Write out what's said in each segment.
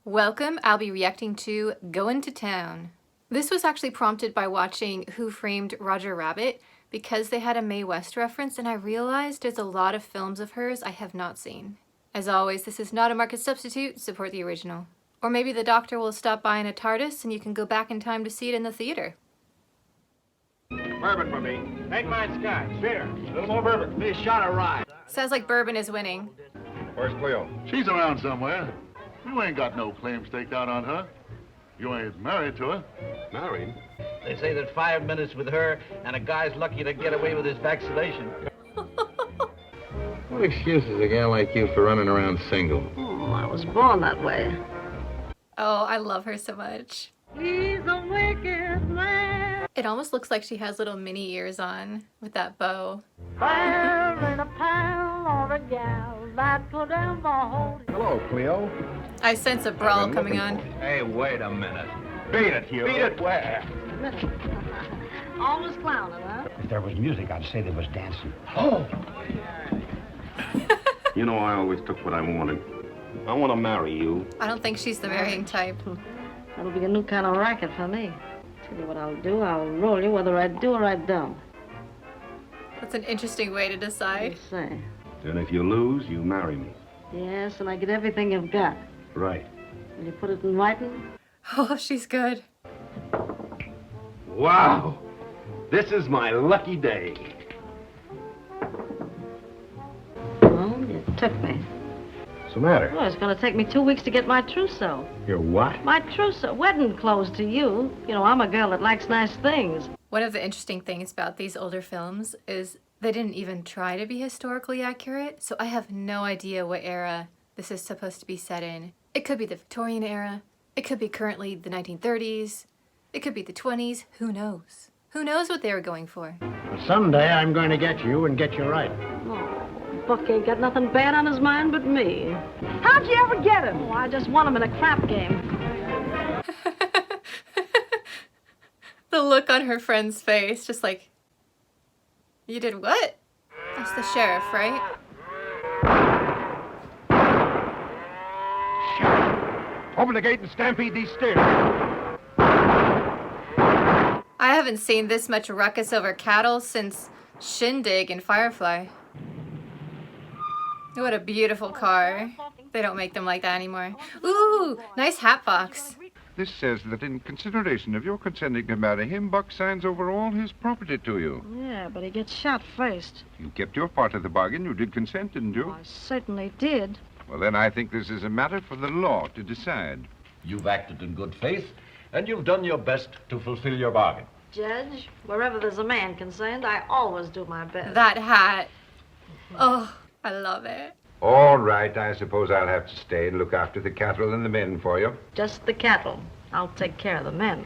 Welcome, I'll be reacting to Goin' to Town. This was actually prompted by watching Who Framed Roger Rabbit because they had a Mae West reference and I realized there's a lot of films of hers I have not seen. As always, this is not a market substitute, support the original. Or maybe the doctor will stop by in a TARDIS and you can go back in time to see it in the theater. Bourbon for me. Make mine scotch. Beer. A little more bourbon. Be a shot of rye. Sounds like bourbon is winning. Where's Cleo? She's around somewhere. You ain't got no claim staked out on her. You ain't married to her. Married? They say that 5 minutes with her and a guy's lucky to get away with his vaccination. What excuse is a gal like you for running around single? Oh, I was born that way. Oh, I love her so much. He's a wicked man. It almost looks like she has little mini ears on with that bow. Fire in a pal or a gal that could ever hold you. Hello, Cleo. I sense a brawl coming on. Hey, wait a minute. Beat it, Hugh. Beat it where? Always clowning, huh? If there was music, I'd say there was dancing. Oh! You know, I always took what I wanted. I want to marry you. I don't think she's the marrying type. That'll be a new kind of racket for me. Tell you what I'll do. I'll roll you whether I do or I don't. That's an interesting way to decide. Let's say. And if you lose, you marry me. Yes, and I get everything you've got. Right. Will you put it in writing? Oh, she's good. Wow! This is my lucky day. Well, you took me. What's the matter? Well, it's going to take me 2 weeks to get my trousseau. Your what? My trousseau. Wedding clothes to you. You know, I'm a girl that likes nice things. One of the interesting things about these older films is they didn't even try to be historically accurate, so I have no idea what era this is supposed to be set in. It could be the Victorian era, it could be currently the 1930s, it could be the 20s, who knows? Who knows what they were going for? But someday I'm going to get you and get you right. Oh, Buck ain't got nothing bad on his mind but me. How'd you ever get him? Oh, I just won him in a crap game. The look on her friend's face, just like, you did what? That's the sheriff, right? Open the gate and stampede these stairs. I haven't seen this much ruckus over cattle since Shindig in Firefly. What a beautiful car. They don't make them like that anymore. Ooh, nice hat box. This says that in consideration of your consenting to marry him, Buck signs over all his property to you. Yeah, but he gets shot first. You kept your part of the bargain. You did consent, didn't you? I certainly did. Well, then I think this is a matter for the law to decide. You've acted in good faith, and you've done your best to fulfill your bargain. Judge, wherever there's a man concerned, I always do my best. That hat. Oh, I love it. All right, I suppose I'll have to stay and look after the cattle and the men for you. Just the cattle. I'll take care of the men.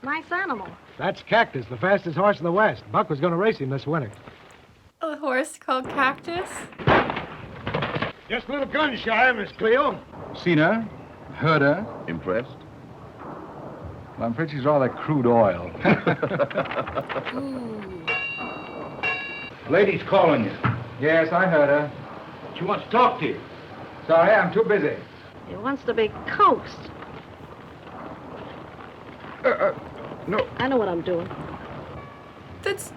Nice animal. That's Cactus, the fastest horse in the West. Buck was going to race him this winter. A horse called Cactus? Just a little gun shy, Miss Cleo. Seen her? Heard her? Impressed? Well, I'm afraid she's rather crude oil. Ooh. Lady's calling you. Yes, I heard her. She wants to talk to you. Sorry, I'm too busy. He wants to be coaxed. No. I know what I'm doing. That's...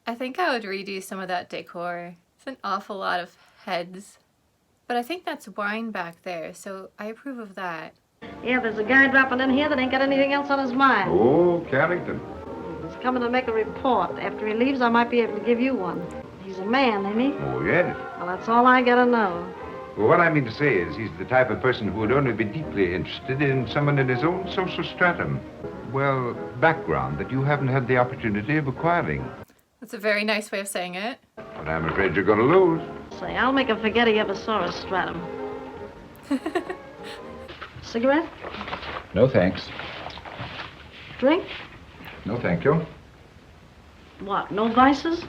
I think I would redo some of that decor. It's an awful lot of heads. But I think that's wine back there, so I approve of that. Yeah, there's a guy dropping in here that ain't got anything else on his mind. Oh, Carrington. He's coming to make a report. After he leaves, I might be able to give you one. He's a man, ain't he? Oh, yes. Well, that's all I gotta know. Well, what I mean to say is he's the type of person who would only be deeply interested in someone in his own social stratum. Well, background that you haven't had the opportunity of acquiring. That's a very nice way of saying it. But I'm afraid you're going to lose. Say, I'll make him forget he ever saw a stratum. Cigarette? No, thanks. Drink? No, thank you. What, no vices?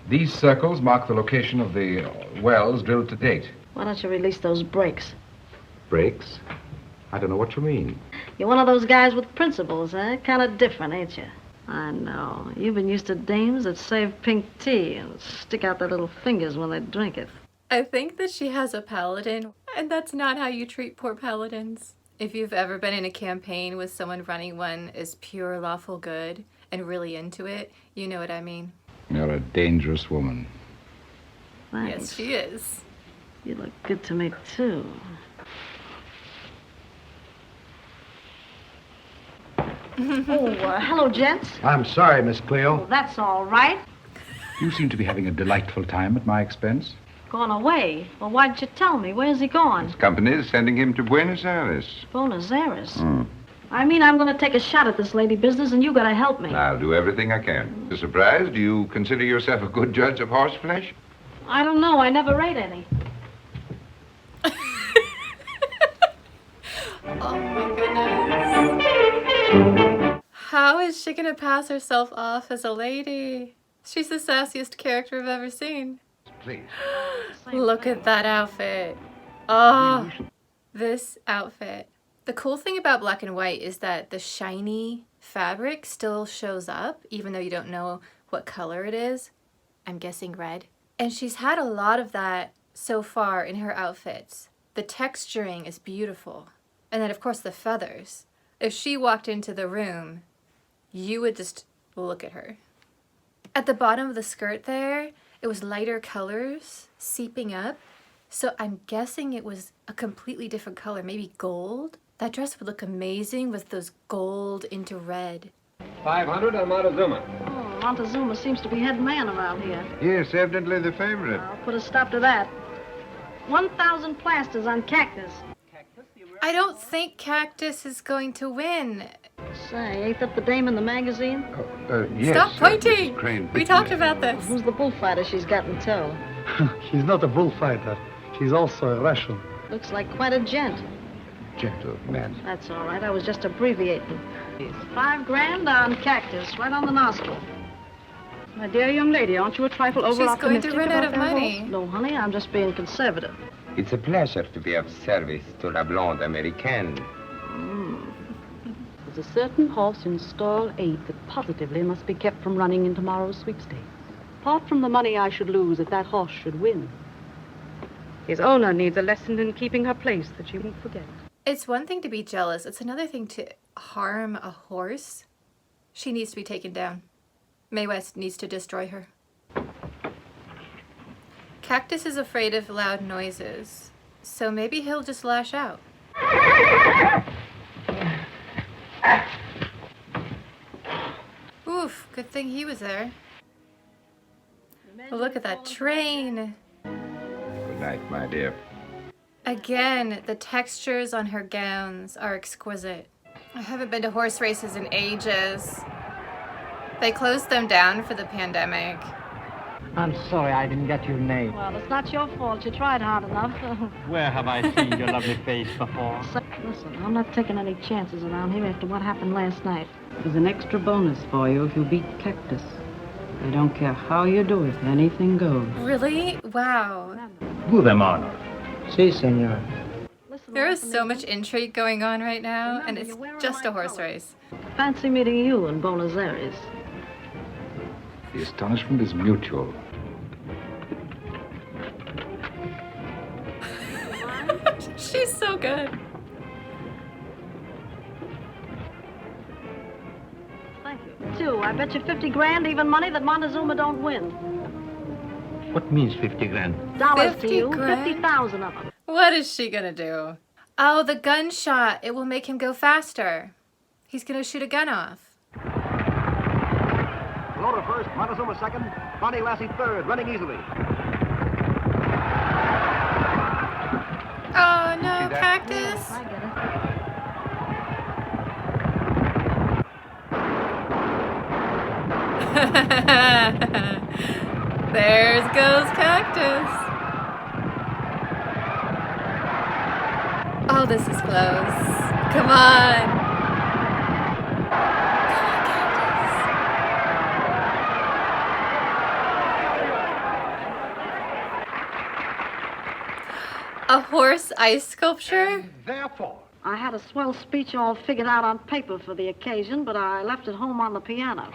These circles mark the location of the wells drilled to date. Why don't you release those brakes? Brakes? I don't know what you mean. You're one of those guys with principles, eh? Kind of different, ain't you? I know. You've been used to dames that save pink tea and stick out their little fingers when they drink it. I think that she has a paladin, and that's not how you treat poor paladins. If you've ever been in a campaign with someone running one as pure lawful good and really into it, you know what I mean. You're a dangerous woman. Thanks. Yes, she is. You look good to me, too. Hello, gents. I'm sorry, Miss Cleo. Well, that's all right. You seem to be having a delightful time at my expense. Gone away? Well, why didn't you tell me? Where's he gone? His company is sending him to Buenos Aires. Buenos Aires? I mean, I'm going to take a shot at this lady business, and you got to help me. I'll do everything I can. A surprise? Do you consider yourself a good judge of horse flesh? I don't know. I never ate any. Oh my goodness. How is she gonna pass herself off as a lady? She's the sassiest character I've ever seen. Please. Look at that outfit. Oh, this outfit. The cool thing about black and white is that the shiny fabric still shows up, even though you don't know what color it is. I'm guessing red. And she's had a lot of that so far in her outfits. The texturing is beautiful. And then, of course, the feathers. If she walked into the room, you would just look at her. At the bottom of the skirt there, it was lighter colors seeping up. So I'm guessing it was a completely different color, maybe gold. That dress would look amazing with those gold into red. 500 on Montezuma. Oh, Montezuma seems to be head man around here. Yes, evidently the favorite. I'll put a stop to that. 1,000 plasters on Cactus. I don't think Cactus is going to win. Say, ain't that the dame in the magazine? Yes. Stop pointing! Mrs. Crane, We talked about this. Who's the bullfighter she's got in tow? She's not a bullfighter. She's also a Russian. Looks like quite a gent. Gentleman. That's all right. I was just abbreviating. $5 grand on Cactus, right on the nostril. My dear young lady, aren't you a trifle over-optimistic? She's going to run out of about that money. horse? No, honey, I'm just being conservative. It's a pleasure to be of service to La Blonde Américaine. There's a certain horse in stall 8 that positively must be kept from running in tomorrow's sweepstakes. Apart from the money I should lose if that horse should win. His owner needs a lesson in keeping her place that she won't forget. It's one thing to be jealous. It's another thing to harm a horse. She needs to be taken down. Mae West needs to destroy her. Cactus is afraid of loud noises, so maybe he'll just lash out. Oof, good thing he was there. Oh, look at that train. Good night, my dear. Again, the textures on her gowns are exquisite. I haven't been to horse races in ages. They closed them down for the pandemic. I'm sorry I didn't get your name. Well, it's not your fault. You tried hard enough. Where have I seen your lovely face before? Listen, I'm not taking any chances around here after what happened last night. There's an extra bonus for you if you beat Cactus. I don't care how you do it, anything goes. Really? Wow. Do them honor. Si, senor. There is so much intrigue going on right now, and it's just a horse race. Fancy meeting you in Buenos Aires. The astonishment is mutual. She's so good. Thank you. 2, I bet you 50 grand even money that Montezuma don't win. What means 50 grand? Dollars to 50 you, grand? 50,000 of them. What is she gonna do? Oh, the gunshot. It will make him go faster. He's gonna shoot a gun off. Loader first, Montezuma second, Bonnie Lassie third, running easily. Oh no, Cactus. I get it. There goes Cactus. Oh, this is close. Come on. A horse ice sculpture? Therefore, I had a swell speech all figured out on paper for the occasion, but I left it home on the piano.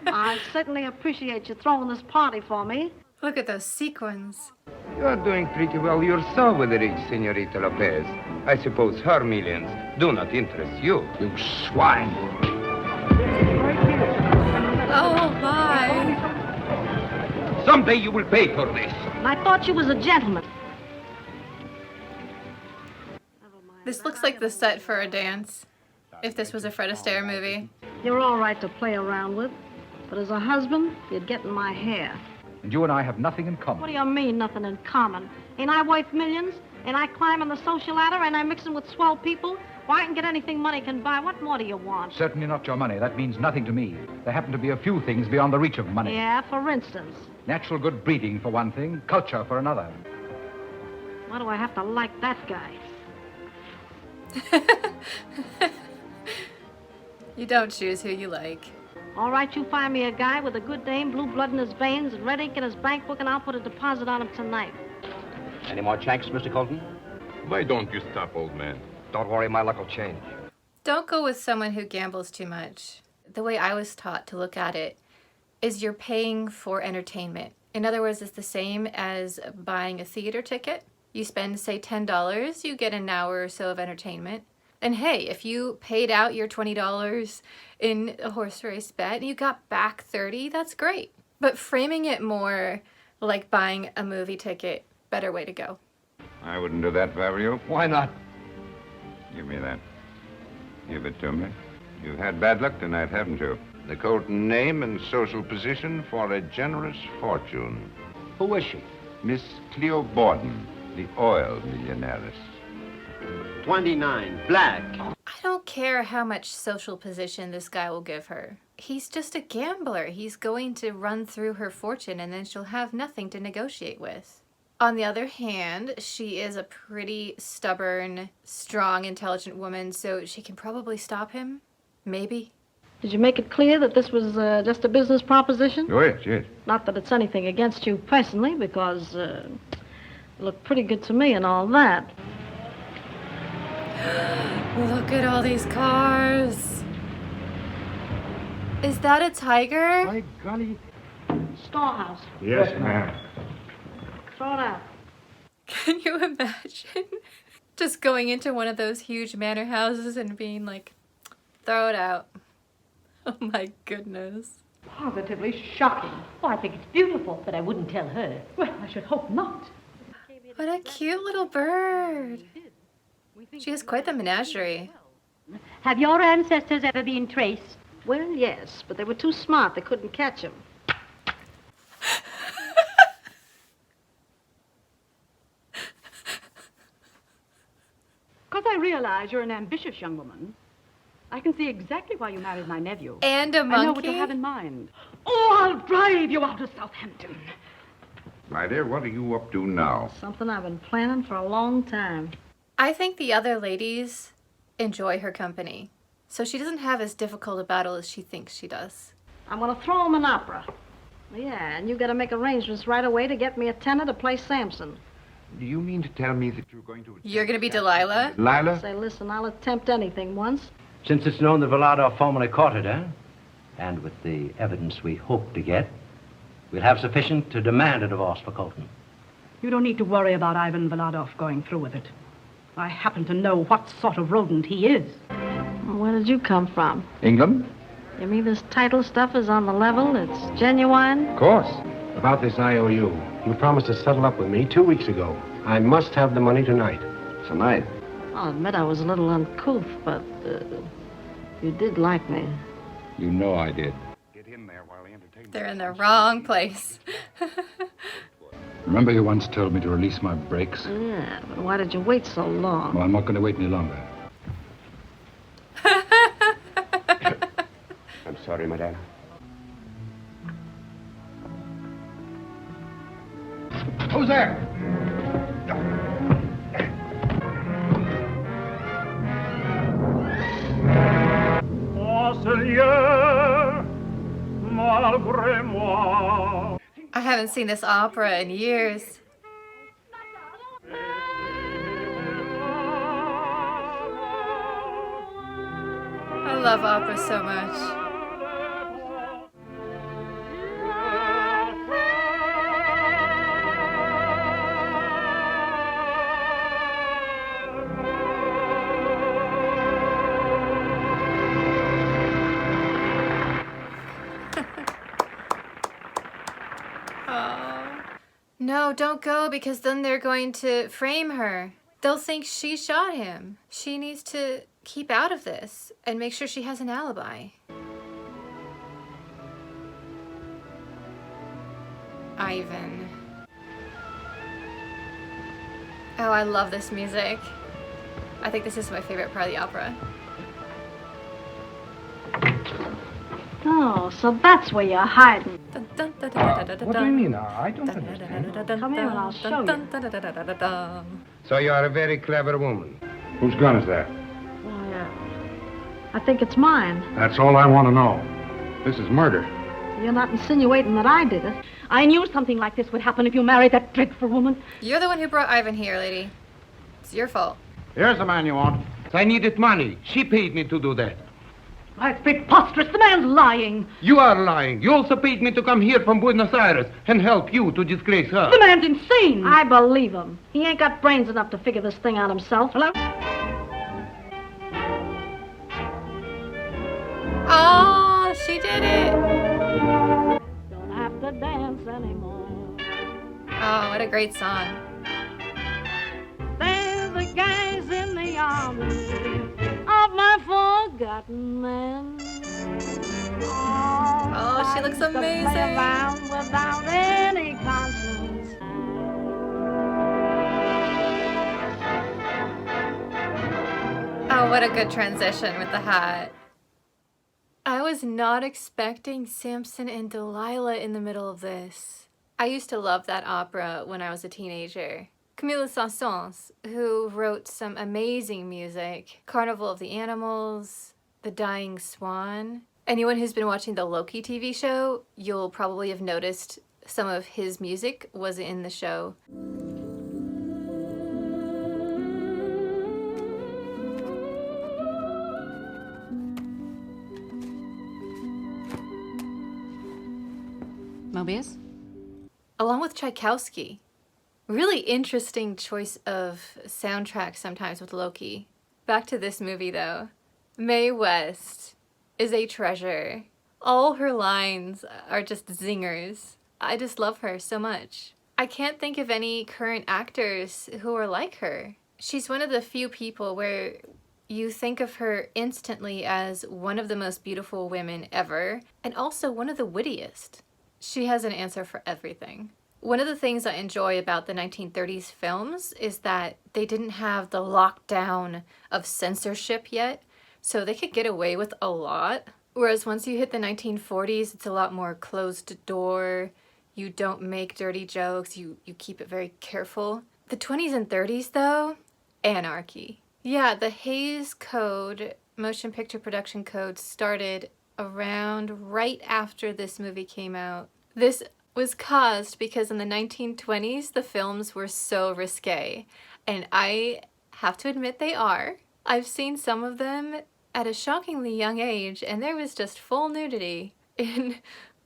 I certainly appreciate you throwing this party for me. Look at those sequins. You're doing pretty well yourself with the rich Senorita Lopez. I suppose her millions do not interest you. You swine. Oh, my. Someday you will pay for this. I thought you was a gentleman. This looks like the set for a dance. If this was a Fred Astaire movie. You're all right to play around with, but as a husband, you'd get in my hair. And you and I have nothing in common. What do you mean, nothing in common? Ain't I worth millions? Ain't I climbing the social ladder? Ain't I mixing with swell people? Why, I can get anything money can buy. What more do you want? Certainly not your money. That means nothing to me. There happen to be a few things beyond the reach of money. Yeah, for instance. Natural good breeding for one thing, culture for another. Why do I have to like that guy? You don't choose who you like. All right, you find me a guy with a good name, blue blood in his veins, and red ink in his bank book, and I'll put a deposit on him tonight. Any more chanks, Mr. Colton? Why don't you stop, old man? Don't worry, my luck will change. Don't go with someone who gambles too much. The way I was taught to look at it is you're paying for entertainment. In other words, it's the same as buying a theater ticket. You spend, say, $10, you get an hour or so of entertainment. And hey, if you paid out your $20 in a horse race bet and you got back $30, that's great. But framing it more like buying a movie ticket, better way to go. I wouldn't do that if I were you. Why not? Give me that. Give it to me. You've had bad luck tonight, haven't you? The Colton name and social position for a generous fortune. Who is she? Miss Cleo Borden, the oil millionairess. 29, black. I don't care how much social position this guy will give her. He's just a gambler. He's going to run through her fortune and then she'll have nothing to negotiate with. On the other hand, she is a pretty stubborn, strong, intelligent woman, so she can probably stop him. Maybe. Did you make it clear that this was just a business proposition? Oh, yes, yes. Not that it's anything against you personally, because you look pretty good to me and all that. Look at all these cars. Is that a tiger? by golly. Storehouse. Yes, ma'am. Throw it out. Can you imagine just going into one of those huge manor houses and being like, throw it out? Oh my goodness. Positively shocking. Oh, I think it's beautiful, but I wouldn't tell her. Well, I should hope not. What a cute little bird. She has quite the menagerie. Have your ancestors ever been traced? Well, yes, but they were too smart. They couldn't catch him. Because I realize you're an ambitious young woman, I can see exactly why you married my nephew. And a monkey? I know what you have in mind. Oh, I'll drive you out of Southampton. My dear, what are you up to now? Something I've been planning for a long time. I think the other ladies enjoy her company, so she doesn't have as difficult a battle as she thinks she does. I'm going to throw him an opera. Yeah, and you got to make arrangements right away to get me a tenor to play Samson. Do you mean to tell me that you're going to... You're going to be Delilah? Delilah? Say, listen, I'll attempt anything once. Since it's known that Vlado formally courted her, and with the evidence we hope to get, we'll have sufficient to demand a divorce for Colton. You don't need to worry about Ivan Vladoff going through with it. I happen to know what sort of rodent he is. Where did you come from? England? You mean this title stuff is on the level? It's genuine? Of course. About this IOU. You promised to settle up with me 2 weeks ago. I must have the money tonight. Tonight? I'll admit I was a little uncouth, but you did like me. You know I did. Get in there while the entertainment... They're in the wrong place. Remember you once told me to release my brakes? Yeah, but why did you wait so long? Well, I'm not going to wait any longer. I'm sorry, madame. Who's there? I haven't seen this opera in years. love opera so much. No, don't go, because then they're going to frame her. They'll think she shot him. She needs to keep out of this and make sure she has an alibi. Ivan. Oh, I love this music. I think this is my favorite part of the opera. Oh, so that's where you're hiding. What do you mean? I don't understand. Come here and I'll show you. So you are a very clever woman. Whose gun is that? Oh, yeah. I think it's mine. That's all I want to know. This is murder. You're not insinuating that I did it. I knew something like this would happen if you married that dreadful woman. You're the one who brought Ivan here, lady. It's your fault. Here's the man you want. I needed money. She paid me to do that. That's preposterous. The man's lying. You are lying. You also paid me to come here from Buenos Aires and help you to disgrace her. The man's insane. I believe him. He ain't got brains enough to figure this thing out himself. Hello? Oh, she did it. Don't have to dance anymore. Oh, what a great song. There's the guys in the army of my forgotten man. Oh, she looks amazing. Without any conscience. Oh, what a good transition with the hat. I was not expecting Samson and Delilah in the middle of this. I used to love that opera when I was a teenager. Camille Saint-Saëns, who wrote some amazing music. Carnival of the Animals, The Dying Swan. Anyone who's been watching the Loki TV show, you'll probably have noticed some of his music was in the show. Mobius? Along with Tchaikovsky. Really interesting choice of soundtrack sometimes with Loki. Back to this movie though. Mae West is a treasure. All her lines are just zingers. I just love her so much. I can't think of any current actors who are like her. She's one of the few people where you think of her instantly as one of the most beautiful women ever, and also one of the wittiest. She has an answer for everything. One of the things I enjoy about the 1930s films is that they didn't have the lockdown of censorship yet, so they could get away with a lot. Whereas once you hit the 1940s, it's a lot more closed door. You don't make dirty jokes, you keep it very careful. The 20s and 30s though, anarchy. Yeah, the Hays Code, motion picture production code, started around right after this movie came out. This was caused because in the 1920s, the films were so risque. And I have to admit they are. I've seen some of them at a shockingly young age, and there was just full nudity in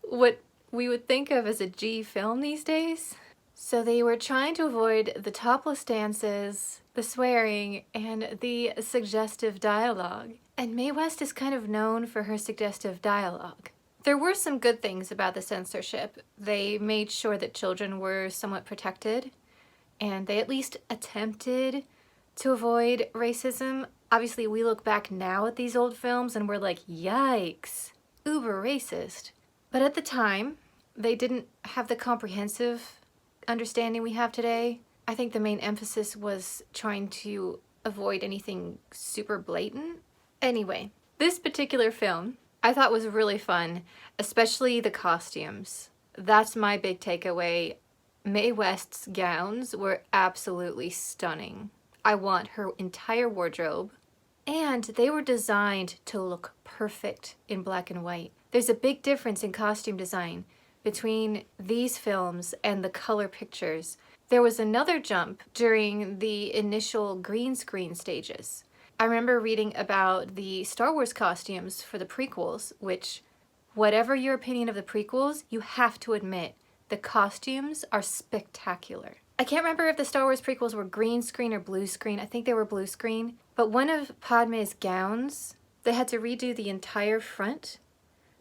what we would think of as a G film these days. So they were trying to avoid the topless dances, the swearing, and the suggestive dialogue. And Mae West is kind of known for her suggestive dialogue. There were some good things about the censorship. They made sure that children were somewhat protected, and they at least attempted to avoid racism. Obviously, we look back now at these old films and we're like, yikes, uber racist. But at the time, they didn't have the comprehensive understanding we have today. I think the main emphasis was trying to avoid anything super blatant. Anyway, this particular film I thought was really fun, especially the costumes. That's my big takeaway. Mae West's gowns were absolutely stunning. I want her entire wardrobe. And they were designed to look perfect in black and white. There's a big difference in costume design between these films and the color pictures. There was another jump during the initial green screen stages. I remember reading about the Star Wars costumes for the prequels, which, whatever your opinion of the prequels, you have to admit the costumes are spectacular. I can't remember if the Star Wars prequels were green screen or blue screen. I think they were blue screen. But one of Padme's gowns, they had to redo the entire front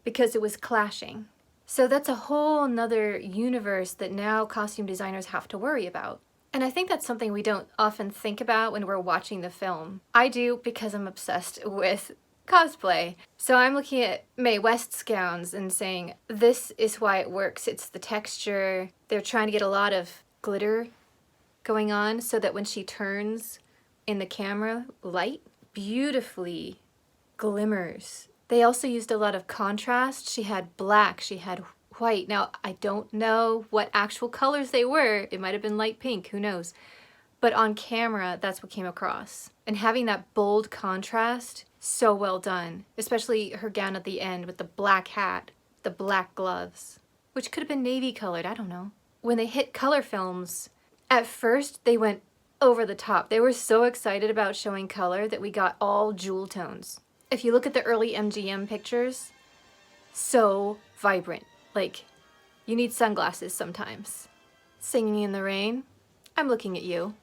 because it was clashing. So that's a whole nother universe that now costume designers have to worry about. And I think that's something we don't often think about when we're watching the film. I do because I'm obsessed with cosplay. So I'm looking at Mae West's gowns and saying, this is why it works. It's the texture. They're trying to get a lot of glitter going on so that when she turns in the camera, light beautifully glimmers. They also used a lot of contrast. She had black, she had white. Now, I don't know what actual colors they were. It might have been light pink, who knows? But on camera, that's what came across. And having that bold contrast, so well done. Especially her gown at the end with the black hat, the black gloves, which could have been navy colored, I don't know. When they hit color films, at first they went over the top. They were so excited about showing color that we got all jewel tones. If you look at the early MGM pictures, so vibrant. Like, you need sunglasses sometimes. Singing in the Rain, I'm looking at you.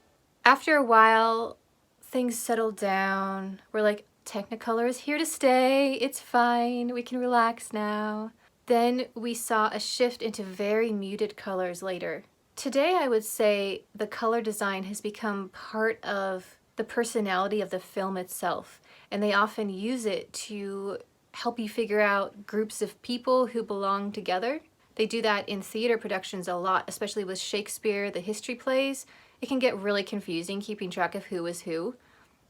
After a while, things settled down. We're like, Technicolor is here to stay. It's fine. We can relax now. Then we saw a shift into very muted colors later. Today, I would say the color design has become part of the personality of the film itself, and they often use it to help you figure out groups of people who belong together. They do that in theater productions a lot, especially with Shakespeare, the history plays. It can get really confusing keeping track of who is who.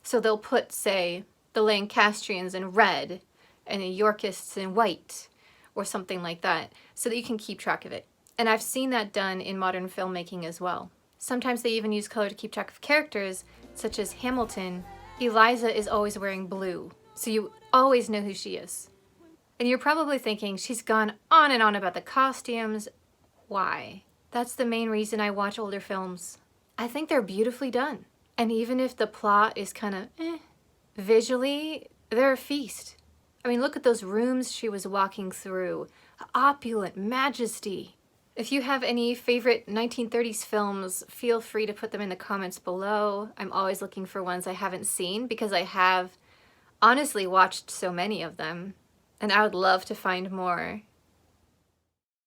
So they'll put, say, the Lancastrians in red and the Yorkists in white or something like that so that you can keep track of it. And I've seen that done in modern filmmaking as well. Sometimes they even use color to keep track of characters, such as Hamilton. Eliza is always wearing blue, so you always know who she is. And you're probably thinking, she's gone on and on about the costumes. Why? That's the main reason I watch older films. I think they're beautifully done. And even if the plot is kind of visually, they're a feast. I mean, look at those rooms she was walking through. Opulent majesty. If you have any favorite 1930s films, feel free to put them in the comments below. I'm always looking for ones I haven't seen because I have honestly watched so many of them. And I would love to find more.